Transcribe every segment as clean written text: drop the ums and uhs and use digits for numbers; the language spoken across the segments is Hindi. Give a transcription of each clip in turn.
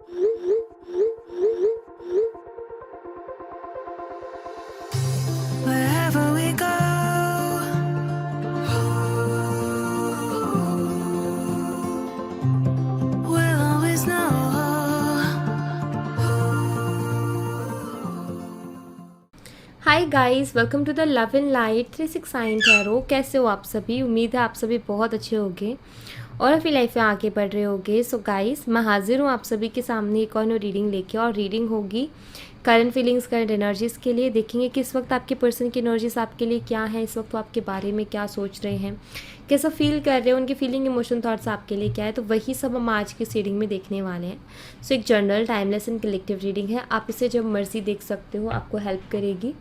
Wherever we go, we'll always know. Hi guys, welcome to the love and light 369 tarot. कैसे हो आप सभी? उम्मीद है आप सभी बहुत अच्छे होंगे और अपनी लाइफ में आगे बढ़ रहे होंगे। सो गाइस, मैं हाजिर हूँ आप सभी के सामने एक और रीडिंग लेके, और रीडिंग होगी करंट फीलिंग्स, करंट एनर्जीज़ के लिए। देखेंगे कि इस वक्त आपके पर्सन की एनर्जीज आपके लिए क्या है, इस वक्त वो आपके बारे में क्या सोच रहे हैं, कैसा फील कर रहे हैं, उनकी फीलिंग, इमोशन, थॉट्स आपके लिए क्या है। तो वही सब हम आज की रीडिंग में देखने वाले हैं। सो एक general, timeless and collective reading है। आप इसे जब मर्जी देख सकते हो, आपको हेल्प करेगी।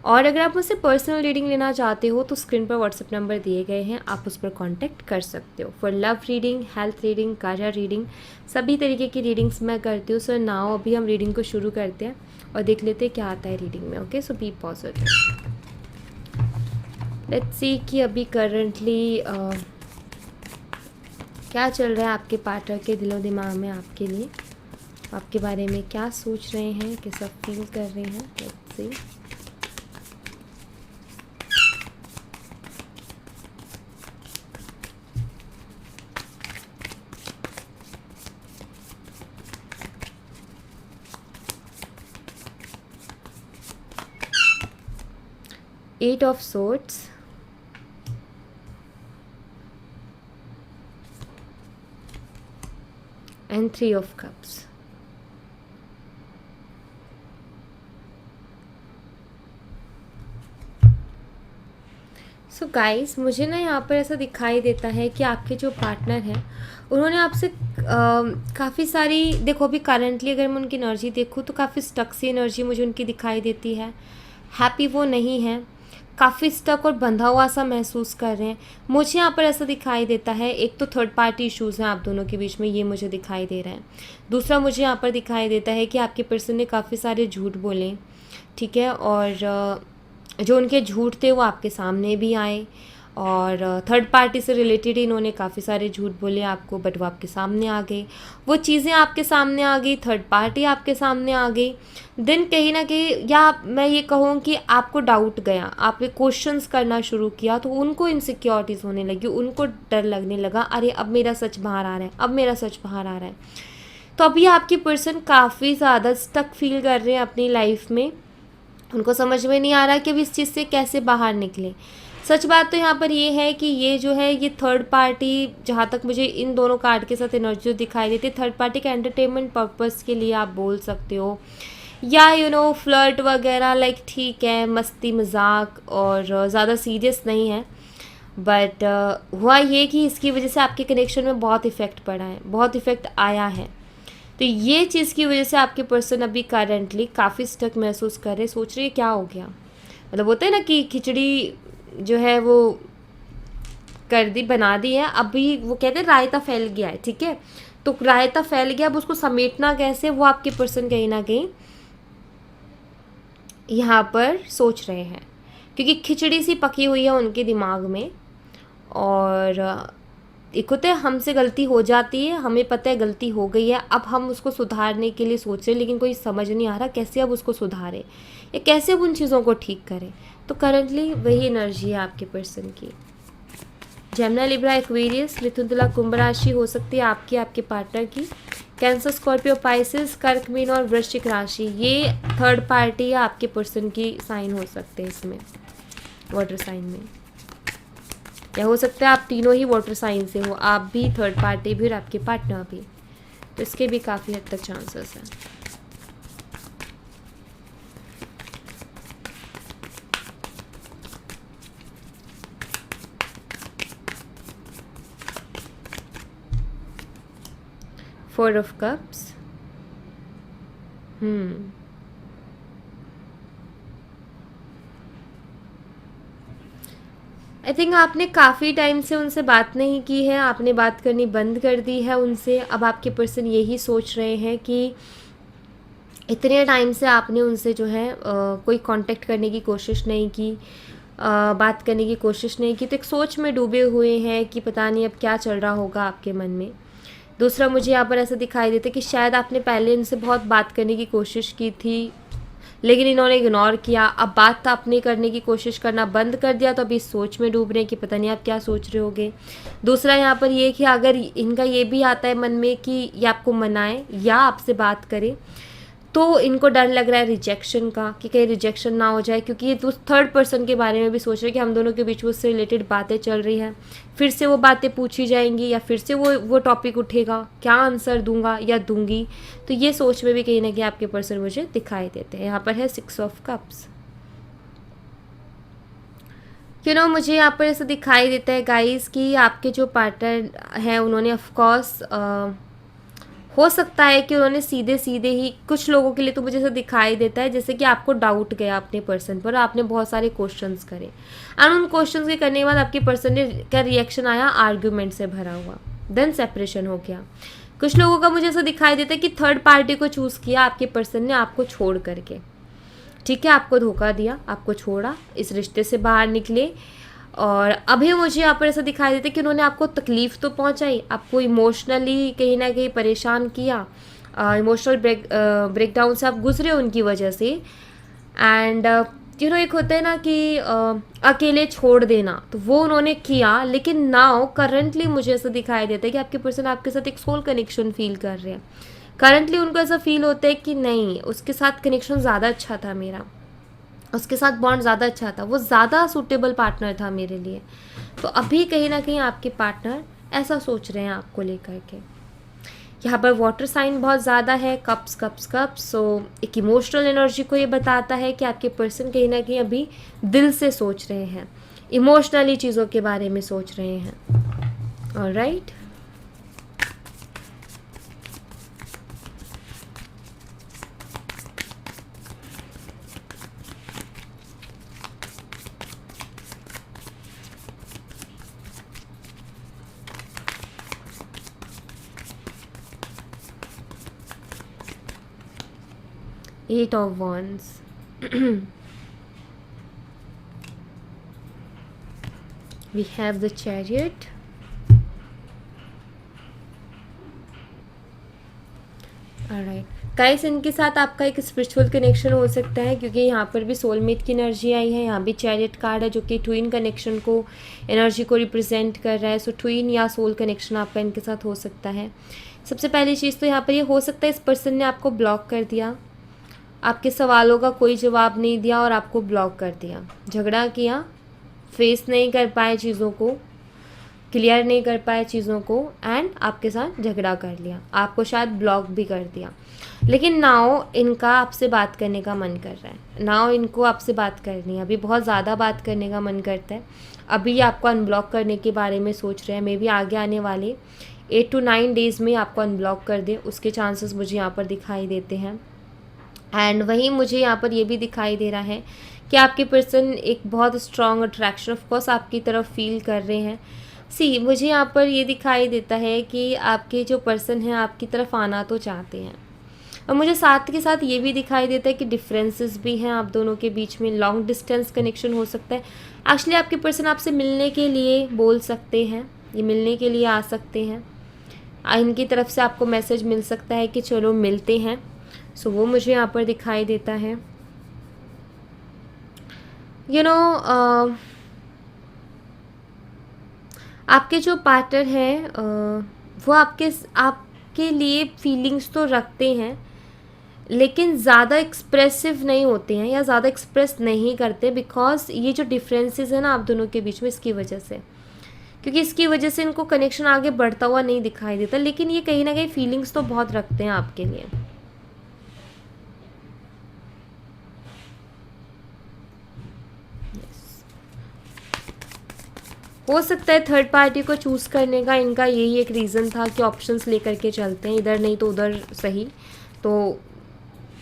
और अगर आप मुझसे पर्सनल रीडिंग लेना चाहते हो तो स्क्रीन पर व्हाट्सएप नंबर दिए गए हैं, आप उस पर कांटेक्ट कर सकते हो। For love reading, health reading, career reading, सभी तरीके की रीडिंग्स मैं करती हूँ। सो नाउ अभी हम रीडिंग को शुरू करते हैं और देख लेते हैं क्या आता है रीडिंग में। Okay, so be positive. Let's see कि अभी करंटली क्या चल रहा है आपके पार्टनर के दिलो दिमाग में आपके लिए, आपके बारे में क्या सोच रहे हैं, कैसा फील कर रहे हैं। Let's see. Eight of Swords, and Three of Cups. So guys, मुझे ना यहाँ पर ऐसा दिखाई देता है कि आपके जो पार्टनर हैं उन्होंने आपसे काफ़ी सारी, देखो अभी करंटली अगर मैं उनकी एनर्जी देखूँ तो काफ़ी स्टक सी एनर्जी मुझे उनकी दिखाई देती है। हैप्पी वो नहीं है, काफ़ी स्टक और बंधा हुआ सा महसूस कर रहे हैं। मुझे यहाँ पर ऐसा दिखाई देता है, एक तो थर्ड पार्टी इश्यूज़ हैं आप दोनों के बीच में, ये मुझे दिखाई दे रहा है। दूसरा मुझे यहाँ पर दिखाई देता है कि आपके पर्सन ने काफ़ी सारे झूठ बोले, ठीक है, और जो उनके झूठ थे वो आपके सामने भी आए, और थर्ड पार्टी से रिलेटेड ही इन्होंने काफ़ी सारे झूठ बोले आपको, बट वो आपके सामने आ गई, वो चीज़ें आपके सामने आ गई, थर्ड पार्टी आपके सामने आ गई। देन कहीं ना कहीं, या मैं ये कहूँ कि आपको डाउट गया, आपने क्वेश्चंस करना शुरू किया, तो उनको इनसिक्योरिटीज़ होने लगी, उनको डर लगने लगा, अरे अब मेरा सच बाहर आ रहा है, अब मेरा सच बाहर आ रहा है। तो अभी आपकी पर्सन काफ़ी ज़्यादा स्टक फील कर रहे हैं अपनी लाइफ में। उनको समझ में नहीं आ रहा कि अब इस चीज़ से कैसे बाहर निकले। सच बात तो यहाँ पर ये है कि ये जो है, ये थर्ड पार्टी, जहाँ तक मुझे इन दोनों कार्ड के साथ एनर्जी जो दिखाई देती है, थर्ड पार्टी का एंटरटेनमेंट पर्पस के लिए आप बोल सकते हो, या फ्लर्ट वगैरह, लाइक ठीक है, मस्ती मजाक, और ज़्यादा सीरियस नहीं है। बट हुआ ये कि इसकी वजह से आपके कनेक्शन में बहुत इफ़ेक्ट पड़ा है, बहुत इफ़ेक्ट आया है। तो ये चीज़ की वजह से आपके पर्सन अभी करंटली काफ़ी स्टक महसूस कर रहे, सोच रहे क्या हो गया। मतलब होता है ना कि खिचड़ी जो है वो कर दी, बना दी है, अभी वो कहते हैं रायता फैल गया है, ठीक है, तो रायता फैल गया, अब उसको समेटना कैसे, वो आपके पर्सन कहीं ना कहीं यहाँ पर सोच रहे हैं, क्योंकि खिचड़ी सी पकी हुई है उनके दिमाग में। और एक होता है, हमसे गलती हो जाती है, हमें पता है गलती हो गई है, अब हम उसको सुधारने के लिए सोच रहे हैं, लेकिन कोई समझ नहीं आ रहा कैसे अब उसको सुधारें या कैसे अब उन चीज़ों को ठीक करें। तो करंटली वही एनर्जी है आपके पर्सन की। जेमिनी, लिब्रा, एक्वेरियस, मिथुन, तुला, कुंभ राशि हो सकती है आपकी, आपके पार्टनर की। कैंसर, स्कॉर्पियो, पाइसेस, कर्क, मीन और वृश्चिक राशि, ये थर्ड पार्टी या आपके पर्सन की साइन हो सकते हैं इसमें, वाटर साइन में। या हो सकता है आप तीनों ही वाटर साइन से हो, आप भी, थर्ड पार्टी भी और आपके पार्टनर भी, तो इसके भी काफ़ी हद तक चांसेस हैं। Four of cups. I think आपने काफ़ी टाइम से उनसे बात नहीं की है, आपने बात करनी बंद कर दी है उनसे। अब आपके पर्सन यही सोच रहे हैं कि इतने टाइम से आपने उनसे जो है कोई कांटेक्ट करने की कोशिश नहीं की, बात करने की कोशिश नहीं की, तो एक सोच में डूबे हुए हैं कि पता नहीं अब क्या चल रहा होगा आपके मन में। दूसरा मुझे यहाँ पर ऐसा दिखाई देता है कि शायद आपने पहले इनसे बहुत बात करने की कोशिश की थी, लेकिन इन्होंने इग्नोर किया। अब बात आपने करने की कोशिश करना बंद कर दिया, तो अभी इस सोच में डूब रहे हैं कि पता नहीं आप क्या सोच रहे होगे। दूसरा यहाँ पर ये कि अगर इनका ये भी आता है मन में कि ये आपको मनाए या आपसे बात करे, तो इनको डर लग रहा है रिजेक्शन का, कि कहीं रिजेक्शन ना हो जाए, क्योंकि ये तो थर्ड पर्सन के बारे में भी सोच रहे हैं कि हम दोनों के बीच में उससे रिलेटेड बातें चल रही हैं, फिर से वो बातें पूछी जाएंगी या फिर से वो टॉपिक उठेगा, क्या आंसर दूंगा या दूंगी। तो ये सोच में भी कहीं ना कहीं आपके पर्सन मुझे दिखाई देते हैं। यहाँ पर है 6 ऑफ कप्स। मुझे यहाँ पर ऐसा दिखाई देता है गाइस कि आपके जो पार्टनर हैं उन्होंने ऑफकोर्स हो सकता है कि उन्होंने सीधे सीधे ही, कुछ लोगों के लिए तो मुझे ऐसा दिखाई देता है जैसे कि आपको डाउट गया अपने पर्सन पर, आपने बहुत सारे क्वेश्चंस करे एंड उन क्वेश्चंस के करने के बाद आपके पर्सन ने क्या रिएक्शन आया, आर्ग्यूमेंट से भरा हुआ, देन सेपरेशन हो गया। कुछ लोगों का मुझे ऐसा दिखाई देता है कि थर्ड पार्टी को चूज़ किया आपके पर्सन ने आपको छोड़ करके, ठीक है, आपको धोखा दिया, आपको छोड़ा, इस रिश्ते से बाहर निकले। और अभी मुझे यहाँ पर ऐसा दिखाई देता है कि उन्होंने आपको तकलीफ़ तो पहुँचाई, आपको इमोशनली कहीं ना कहीं परेशान किया, इमोशनल ब्रेकडाउन से आप गुजरे उनकी वजह से। एंड एक होता है ना कि अकेले छोड़ देना, तो वो उन्होंने किया, लेकिन नाउ करंटली मुझे ऐसा दिखाई देता है कि आपके पर्सन आपके साथ एक सोल कनेक्शन फील कर रहे हैं। करंटली उनको ऐसा फील होता है कि नहीं, उसके साथ कनेक्शन ज़्यादा अच्छा था मेरा, उसके साथ बॉन्ड ज़्यादा अच्छा था, वो ज़्यादा सूटेबल पार्टनर था मेरे लिए। तो अभी कहीं ना कहीं आपके पार्टनर ऐसा सोच रहे हैं आपको लेकर के। यहाँ पर वाटर साइन बहुत ज़्यादा है, कप्स कप्स कप्स। सो एक इमोशनल एनर्जी को ये बताता है कि आपके पर्सन कहीं ना कहीं अभी दिल से सोच रहे हैं, इमोशनली चीज़ों के बारे में सोच रहे हैं। Alright, Eight of Wands. We have the Chariot. Alright. Guys, इनके साथ आपका एक स्पिरिचुअल कनेक्शन हो सकता है, क्योंकि यहाँ पर भी सोलमेट की एनर्जी आई है, यहाँ भी चैरियट कार्ड है जो कि ट्विन कनेक्शन को, एनर्जी को रिप्रेजेंट कर रहा है। सो ट्विन या सोल कनेक्शन आपका इनके साथ हो सकता है। सबसे पहली चीज़ तो यहाँ पर ये हो सकता है इस पर्सन ने आपको ब्लॉक कर दिया, आपके सवालों का कोई जवाब नहीं दिया और आपको ब्लॉक कर दिया, झगड़ा किया, फेस नहीं कर पाए चीज़ों को, क्लियर नहीं कर पाए चीज़ों को, एंड आपके साथ झगड़ा कर लिया, आपको शायद ब्लॉक भी कर दिया। लेकिन नाउ इनका आपसे बात करने का मन कर रहा है, नाउ इनको आपसे बात करनी है, अभी बहुत ज़्यादा बात करने का मन करता है। अभी आपको अनब्लॉक करने के बारे में सोच रहे हैं, मे बी आगे आने वाले 8 to 9 डेज़ में आपको अनब्लॉक कर दे, उसके चांसेस मुझे यहाँ पर दिखाई देते हैं। एंड वहीं मुझे यहाँ पर ये भी दिखाई दे रहा है कि आपके पर्सन एक बहुत स्ट्रॉन्ग अट्रैक्शन ऑफ कोर्स आपकी तरफ फील कर रहे हैं। मुझे यहाँ पर ये दिखाई देता है कि आपके जो पर्सन हैं आपकी तरफ आना तो चाहते हैं, और मुझे साथ के साथ ये भी दिखाई देता है कि डिफरेंसेस भी हैं आप दोनों के बीच में, लॉन्ग डिस्टेंस कनेक्शन हो सकता है। एक्चुअली आपके पर्सन आपसे मिलने के लिए बोल सकते हैं, ये मिलने के लिए आ सकते हैं, इनकी तरफ से आपको मैसेज मिल सकता है कि चलो मिलते हैं। सो वो मुझे यहाँ पर दिखाई देता है। आपके जो पार्टनर हैं वो आपके लिए फीलिंग्स तो रखते हैं, लेकिन ज़्यादा एक्सप्रेसिव नहीं होते हैं या ज़्यादा एक्सप्रेस नहीं करते, बिकॉज ये जो डिफरेंसेस है ना आप दोनों के बीच में, इसकी वजह से, क्योंकि इसकी वजह से इनको कनेक्शन आगे बढ़ता हुआ नहीं दिखाई देता, लेकिन ये कहीं ना कहीं फीलिंग्स तो बहुत रखते हैं आपके लिए। हो सकता है थर्ड पार्टी को चूज़ करने का इनका यही एक रीज़न था कि ऑप्शंस लेकर के चलते हैं, इधर नहीं तो उधर सही, तो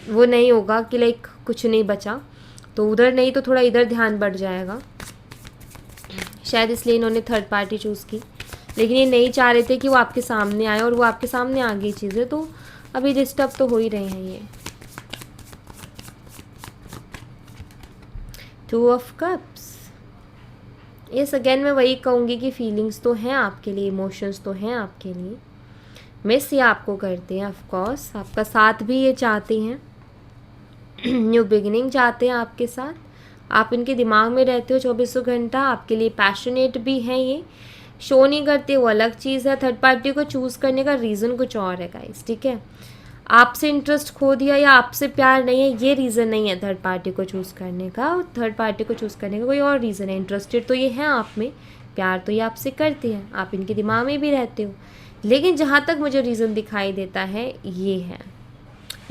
वो नहीं होगा कि लाइक कुछ नहीं बचा, तो उधर नहीं तो थोड़ा इधर ध्यान बढ़ जाएगा, शायद इसलिए इन्होंने थर्ड पार्टी चूज़ की। लेकिन ये नहीं चाह रहे थे कि वो आपके सामने आए, और वो आपके सामने आ गई चीज़ें, तो अभी डिस्टर्ब तो हो ही रहे हैं ये। 2 ऑफ कप्स। यस, अगेन मैं वही कहूँगी कि फीलिंग्स तो हैं आपके लिए, इमोशंस तो हैं आपके लिए, मिस ये आपको करते हैं, ऑफ कोर्स आपका साथ भी ये चाहते हैं, न्यू बिगिनिंग चाहते हैं आपके साथ। आप इनके दिमाग में रहते हो 24 घंटा, आपके लिए पैशनेट भी हैं ये, शो नहीं करते वो अलग चीज़ है। थर्ड पार्टी को चूज़ करने का रीज़न कुछ और है गाइस, ठीक है। आपसे इंटरेस्ट खो दिया या आपसे प्यार नहीं है, ये रीज़न नहीं है थर्ड पार्टी को चूज़ करने का। थर्ड पार्टी को चूज़ करने का कोई और रीज़न है। इंटरेस्टेड तो ये हैं आप में, प्यार तो ये आपसे करते हैं, आप इनके दिमाग में भी रहते हो। लेकिन जहाँ तक मुझे रीज़न दिखाई देता है ये है,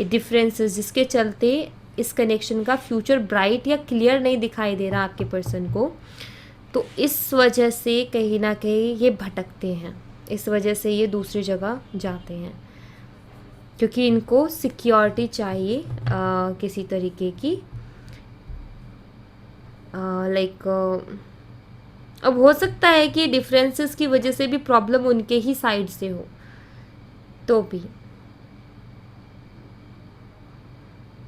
ये डिफरेंसेस जिसके चलते इस कनेक्शन का फ्यूचर ब्राइट या क्लियर नहीं दिखाई दे रहा आपके पर्सन को। तो इस वजह से कहीं ना कहीं ये भटकते हैं, इस वजह से ये दूसरी जगह जाते हैं, क्योंकि इनको सिक्योरिटी चाहिए किसी तरीके की। लाइक अब हो सकता है कि डिफरेंसेस की वजह से भी प्रॉब्लम उनके ही साइड से हो, तो भी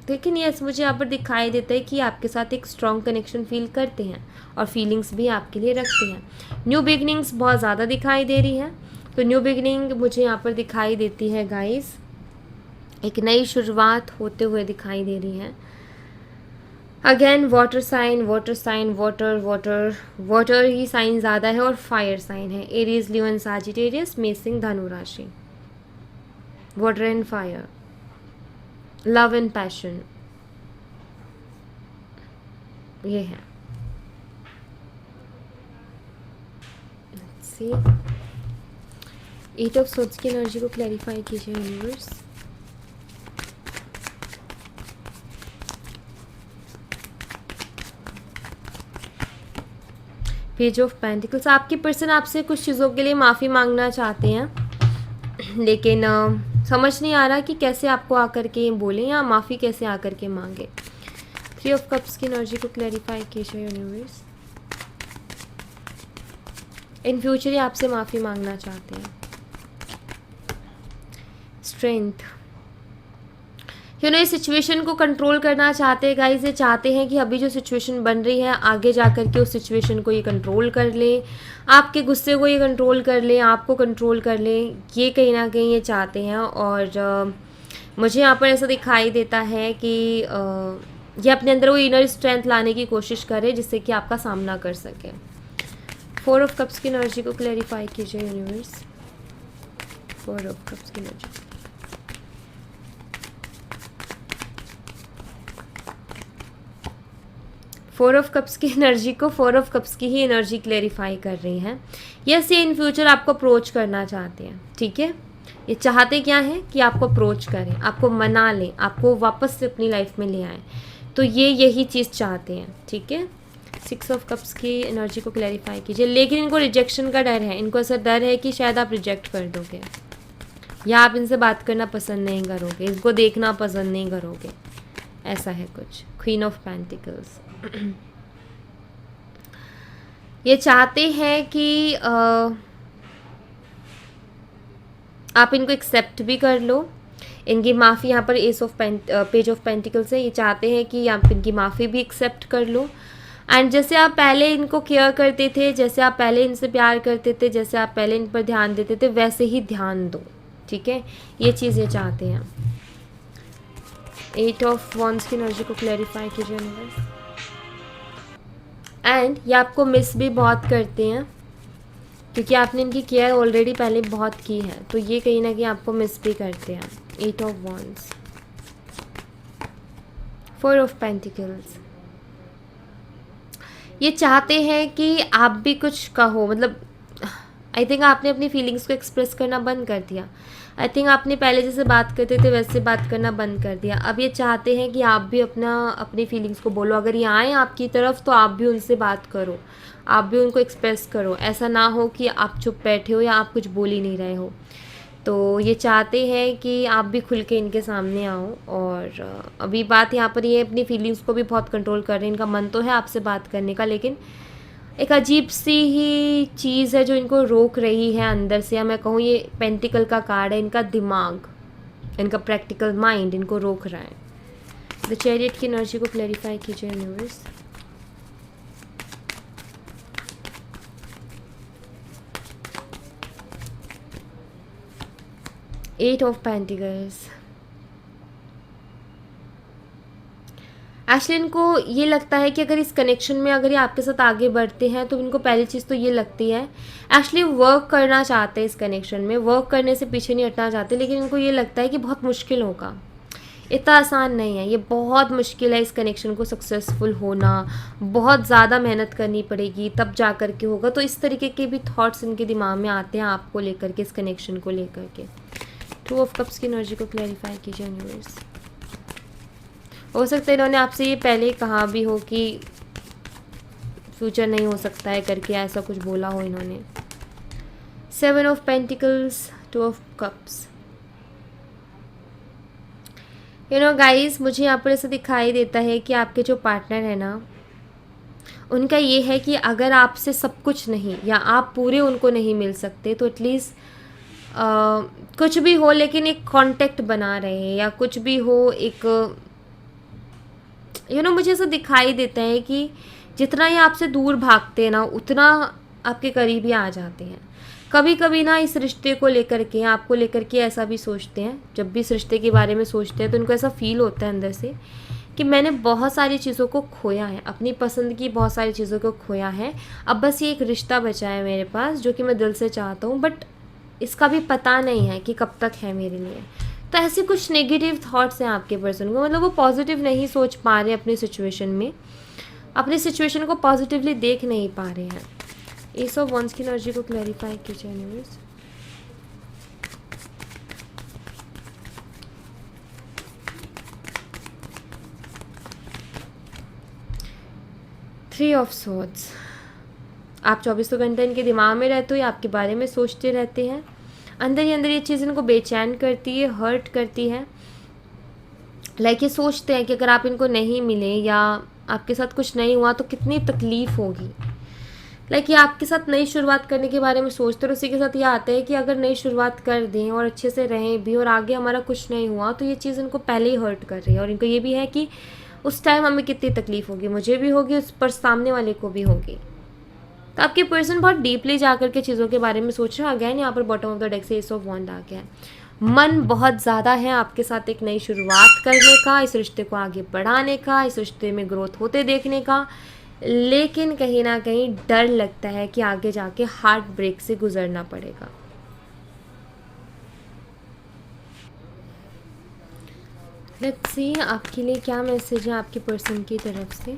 लेकिन यस मुझे यहाँ पर दिखाई देता है कि आपके साथ एक स्ट्रॉन्ग कनेक्शन फील करते हैं और फीलिंग्स भी आपके लिए रखते हैं। न्यू बिगनिंग्स बहुत ज़्यादा दिखाई दे रही है, तो न्यू बिगनिंग मुझे यहाँ पर दिखाई देती है गाइस, एक नई शुरुआत होते हुए दिखाई दे रही है। Again water sign, water sign, water water water ही साइन ज़्यादा है और फायर साइन है। एरीज, लियो एंड सैजिटेरियस, मेषिंग, धनु राशि। Water and fire, love and passion, ये है। सी 8 ऑफ सोर्ड्स की एनर्जी को क्लैरिफाई कीजिए यूनिवर्स। पेज ऑफ पेंटिकल्स, आपके पर्सन आपसे कुछ चीज़ों के लिए माफ़ी मांगना चाहते हैं, लेकिन समझ नहीं आ रहा कि कैसे आपको आकर के बोलें या माफ़ी कैसे आकर के मांगे। 3 ऑफ कप्स की एनर्जी को क्लैरिफाई कीजिए यूनिवर्स। इन फ्यूचर ये आपसे माफ़ी मांगना चाहते हैं। स्ट्रेंथ, इस सिचुएशन को कंट्रोल करना चाहते हैं गाइस। ये चाहते हैं कि अभी जो सिचुएशन बन रही है आगे जाकर के उस सिचुएशन को ये कंट्रोल कर लें, आपके गुस्से को ये कंट्रोल कर लें, आपको कंट्रोल कर लें, ये कहीं ना कहीं ये चाहते हैं। और मुझे यहाँ पर ऐसा दिखाई देता है कि ये अपने अंदर वो इनर स्ट्रेंथ लाने की कोशिश करे जिससे कि आपका सामना कर सके। 4 ऑफ कप्स की एनर्जी को क्लैरिफाई कीजिए यूनिवर्स। 4 ऑफ कप्स की एनर्जी, फोर ऑफ कप्स की एनर्जी को 4 ऑफ कप्स की ही एनर्जी क्लेरिफाई कर रही हैं। यस, ये इन फ्यूचर आपको अप्रोच करना चाहते हैं, ठीक है। ये चाहते क्या है कि आपको अप्रोच करें, आपको मना लें, आपको वापस से अपनी लाइफ में ले आएं, तो ये यही चीज़ चाहते हैं, ठीक है। 6 ऑफ कप्स की एनर्जी को क्लैरिफाई कीजिए। लेकिन इनको रिजेक्शन का डर है, इनको ऐसा डर है कि शायद आप रिजेक्ट कर दोगे या आप इनसे बात करना पसंद नहीं करोगे, इनको देखना पसंद नहीं करोगे, ऐसा है कुछ। क्वीन ऑफ पेंटिकल्स, ये चाहते हैं कि आप इनको एक्सेप्ट भी कर लो, इनकी माफ़ी, यहाँ पर पेज ऑफ पेंटिकल्स है, ये चाहते हैं कि आप इनकी माफ़ी भी एक्सेप्ट कर लो। एंड जैसे आप पहले इनको केयर करते थे, जैसे आप पहले इनसे प्यार करते थे, जैसे आप पहले इन पर ध्यान देते थे, वैसे ही ध्यान दो, ठीक है। ये चीज़ ये चाहते हैं। 8 ऑफ वॉन्ड्स की एनर्जी को क्लैरिफाई कीजिए यूनिवर्स। एंड ये आपको मिस भी बहुत करते हैं क्योंकि आपने इनकी केयर ऑलरेडी पहले बहुत की है, तो ये कहीं ना कहीं आपको मिस भी करते हैं। 8 ऑफ वॉन्ड्स, 4 ऑफ पेंटिकल्स, ये चाहते हैं कि आप भी कुछ कहो, मतलब आई थिंक आपने अपनी फीलिंग्स को एक्सप्रेस करना बंद कर दिया। आई थिंक आपने पहले जैसे बात करते थे वैसे बात करना बंद कर दिया। अब ये चाहते हैं कि आप भी अपनी फीलिंग्स को बोलो, अगर ये आएँ आपकी तरफ तो आप भी उनसे बात करो, आप भी उनको एक्सप्रेस करो, ऐसा ना हो कि आप चुप बैठे हो या आप कुछ बोल ही नहीं रहे हो। तो ये चाहते हैं कि आप भी खुल के इनके सामने आओ। और अभी बात यहाँ पर ये अपनी फीलिंग्स को भी बहुत कंट्रोल कर रहे हैं, इनका मन तो है आपसे बात करने का, लेकिन एक अजीब सी ही चीज़ है जो इनको रोक रही है अंदर से, या मैं कहूँ ये पेंटिकल का कार्ड है, इनका दिमाग, इनका प्रैक्टिकल माइंड इनको रोक रहा है। द चैरियट की एनर्जी को क्लैरिफाई कीजिए यूनिवर्स। 8 of pentacles. एक्चुअली इनको ये लगता है कि अगर इस कनेक्शन में अगर ये आपके साथ आगे बढ़ते हैं तो इनको पहली चीज़ तो ये लगती है, एक्चुअली वर्क करना चाहते हैं इस कनेक्शन में, वर्क करने से पीछे नहीं हटना चाहते, लेकिन इनको ये लगता है कि बहुत मुश्किल होगा, इतना आसान नहीं है, ये बहुत मुश्किल है इस कनेक्शन को सक्सेसफुल होना, बहुत ज़्यादा मेहनत करनी पड़ेगी तब जा कर के होगा। तो इस तरीके के भी थॉट्स इनके दिमाग में आते हैं आपको लेकर के, इस कनेक्शन को लेकर के। 2 ऑफ कप्स की एनर्जी को क्लैरिफाई कीजिए यूनिवर्स। हो सकता है इन्होंने आपसे ये पहले ही कहा भी हो कि फ्यूचर नहीं हो सकता है करके, ऐसा कुछ बोला हो इन्होंने। 7 of pentacles, 2 of cups. Guys, मुझे यहाँ पर ऐसा दिखाई देता है कि आपके जो पार्टनर है ना, उनका ये है कि अगर आपसे सब कुछ नहीं या आप पूरे उनको नहीं मिल सकते तो एटलीस्ट कुछ भी हो लेकिन एक कांटेक्ट बना रहे, या कुछ भी हो एक मुझे ऐसा दिखाई देता है कि जितना ये आपसे दूर भागते हैं ना उतना आपके करीब ही आ जाते हैं। कभी कभी ना इस रिश्ते को लेकर के, आपको लेकर के ऐसा भी सोचते हैं, जब भी इस रिश्ते के बारे में सोचते हैं तो उनको ऐसा फील होता है अंदर से कि मैंने बहुत सारी चीज़ों को खोया है, अपनी पसंद की बहुत सारी चीज़ों को खोया है, अब बस ये एक रिश्ता बचा है मेरे पास जो कि मैं दिल से चाहता हूँ, बट इसका भी पता नहीं है कि कब तक है मेरे लिए। तो ऐसे कुछ नेगेटिव थॉट्स हैं आपके पर्सन को, मतलब वो पॉजिटिव नहीं सोच पा रहे अपनी सिचुएशन में, अपनी सिचुएशन को पॉजिटिवली देख नहीं पा रहे हैं। एस ऑफ वंस की एनर्जी को क्लैरिफाई कीजिए यूनिवर्स। Three of swords. आप 24 घंटे इनके दिमाग में रहते हो या आपके बारे में सोचते रहते हैं, अंदर ही अंदर ये चीज़ इनको बेचैन करती है, हर्ट करती है। लाइक ये सोचते हैं कि अगर आप इनको नहीं मिले या आपके साथ कुछ नहीं हुआ तो कितनी तकलीफ़ होगी। लाइक ये आपके साथ नई शुरुआत करने के बारे में सोचते हैं, और उसी के साथ ये आता है कि अगर नई शुरुआत कर दें और अच्छे से रहें भी और आगे हमारा कुछ नहीं हुआ तो ये चीज़ इनको पहले ही हर्ट कर रही है। और इनको ये भी है कि उस टाइम हमें कितनी तकलीफ़ होगी, मुझे भी होगी, उस पर सामने वाले को भी होगी। तो आपके पर्सन बहुत डीपली जाकर के चीज़ों के बारे में सोच रहा है। अगेन यहाँ पर बॉटम ऑफ द डेक से एस ऑफ वॉन्ड आ गया है। मन बहुत ज़्यादा है आपके साथ एक नई शुरुआत करने का, इस रिश्ते को आगे बढ़ाने का, इस रिश्ते में ग्रोथ होते देखने का, लेकिन कहीं ना कहीं डर लगता है कि आगे जाके हार्ट ब्रेक से गुजरना पड़ेगा। लेट्स सी आपके लिए क्या मैसेज है आपके पर्सन की तरफ से।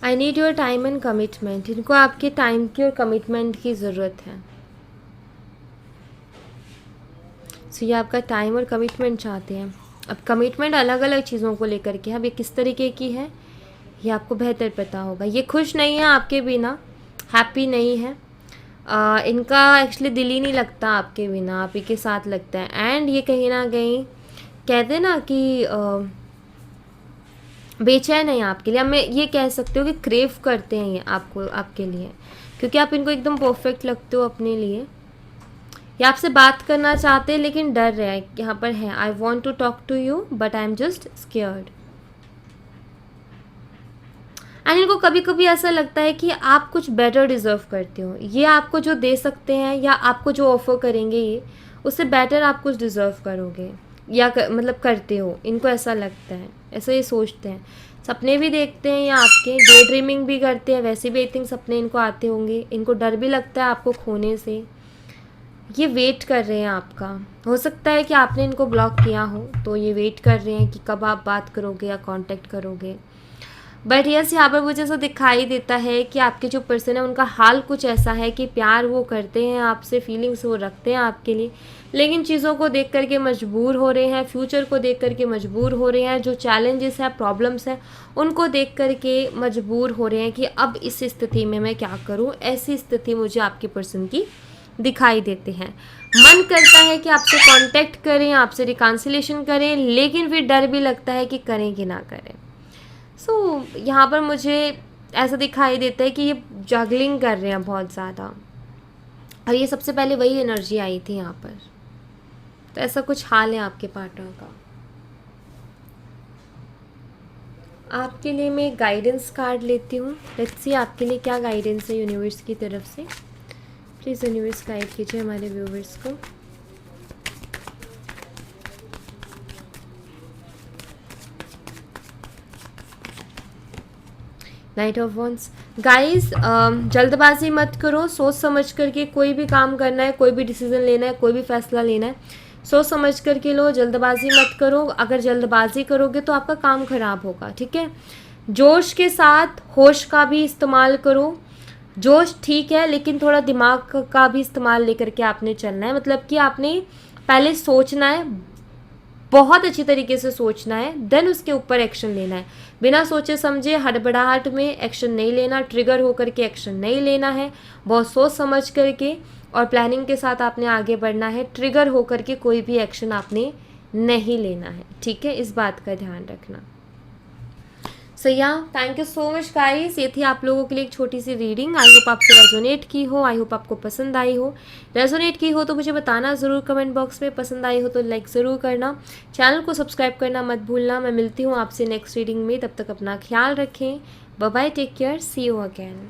I need your time and commitment. इनको आपके टाइम की और कमिटमेंट की ज़रूरत है। सो ये आपका टाइम और कमिटमेंट चाहते हैं। अब कमिटमेंट अलग अलग चीज़ों को लेकर के, अब ये किस तरीके की है ये आपको बेहतर पता होगा। ये खुश नहीं है आपके बिना, हैप्पी नहीं है, इनका एक्चुअली दिल ही नहीं लगता आपके बिना, आप ही के साथ लगता है। एंड ये कहीं ना कहीं कहते हैं ना कि बेचैन है आपके लिए। अब मैं ये कह सकती हूँ कि क्रेव करते हैं ये आपको, आपके लिए, क्योंकि आप इनको एकदम परफेक्ट लगते हो अपने लिए। ये आपसे बात करना चाहते हैं लेकिन डर रहे हैं। यहाँ पर है I want to talk to you but I am just scared. And इनको कभी कभी ऐसा लगता है कि आप कुछ बेटर डिज़र्व करते हो, ये आपको जो दे सकते हैं या आपको जो ऑफ़र करेंगे ये उससे बेटर आप कुछ डिज़र्व करोगे या मतलब करते हो। इनको ऐसा लगता है, ऐसा ये सोचते हैं। सपने भी देखते हैं या आपके डे ड्रीमिंग भी करते हैं, वैसे भी आई थिंक सपने इनको आते होंगे। इनको डर भी लगता है आपको खोने से। ये वेट कर रहे हैं आपका। हो सकता है कि आपने इनको ब्लॉक किया हो तो ये वेट कर रहे हैं कि कब आप बात करोगे या कांटेक्ट करोगे। बट यस, यहाँ पर मुझे ऐसा दिखाई देता है कि आपके जो पर्सन है उनका हाल कुछ ऐसा है कि प्यार वो करते हैं आपसे, फीलिंग्स वो रखते हैं आपके लिए, लेकिन चीज़ों को देख करके मजबूर हो रहे हैं, फ्यूचर को देख करके मजबूर हो रहे हैं, जो चैलेंजेस हैं, प्रॉब्लम्स हैं, उनको देख करके मजबूर हो रहे हैं कि अब इस स्थिति में मैं क्या करूँ। ऐसी स्थिति मुझे आपके पर्सन की दिखाई देते हैं। मन करता है कि आपसे कांटेक्ट करें, आपसे रिकॉन्सिलेशन करें, लेकिन फिर डर भी लगता है कि करें कि ना करें। सो यहाँ पर मुझे ऐसा दिखाई देता है कि ये जगलिंग कर रहे हैं बहुत ज़्यादा, और ये सबसे पहले वही एनर्जी आई थी यहाँ पर। तो ऐसा कुछ हाल है आपके पार्टनर का। आपके लिए मैं गाइडेंस कार्ड लेती हूँ। लेट्स सी आपके लिए क्या गाइडेंस है यूनिवर्स की तरफ से। प्लीज़ यूनिवर्स गाइड कीजिए हमारे व्यूवर्स को। Night of wands. गाइस, जल्दबाजी मत करो, सोच समझ करके कोई भी काम करना है, कोई भी डिसीजन लेना है, कोई भी फैसला लेना है, सोच समझ करके लो, जल्दबाजी मत करो। अगर जल्दबाजी करोगे तो आपका काम खराब होगा, ठीक है। जोश के साथ होश का भी इस्तेमाल करो। जोश ठीक है, लेकिन थोड़ा दिमाग का भी इस्तेमाल लेकर के आपने चलना है। मतलब कि आपने पहले सोचना है, बहुत अच्छी तरीके से सोचना है, देन उसके ऊपर एक्शन लेना है। बिना सोचे समझे हड़बड़ाहट में एक्शन नहीं लेना, ट्रिगर होकर के एक्शन नहीं लेना है। बहुत सोच समझ करके और प्लानिंग के साथ आपने आगे बढ़ना है। ट्रिगर होकर के कोई भी एक्शन आपने नहीं लेना है, ठीक है। इस बात का ध्यान रखना। सो या thank you so much guys. ये थी आप लोगों के लिए एक छोटी सी रीडिंग। आई होप आपसे रेजोनेट की हो, आई होप आपको पसंद आई हो। रेजोनेट की हो तो मुझे बताना ज़रूर कमेंट बॉक्स में। पसंद आई हो तो लाइक ज़रूर करना, चैनल को सब्सक्राइब करना मत भूलना। मैं मिलती हूँ आपसे नेक्स्ट रीडिंग में, तब तक अपना ख्याल रखें। Bye bye, take care, see you again.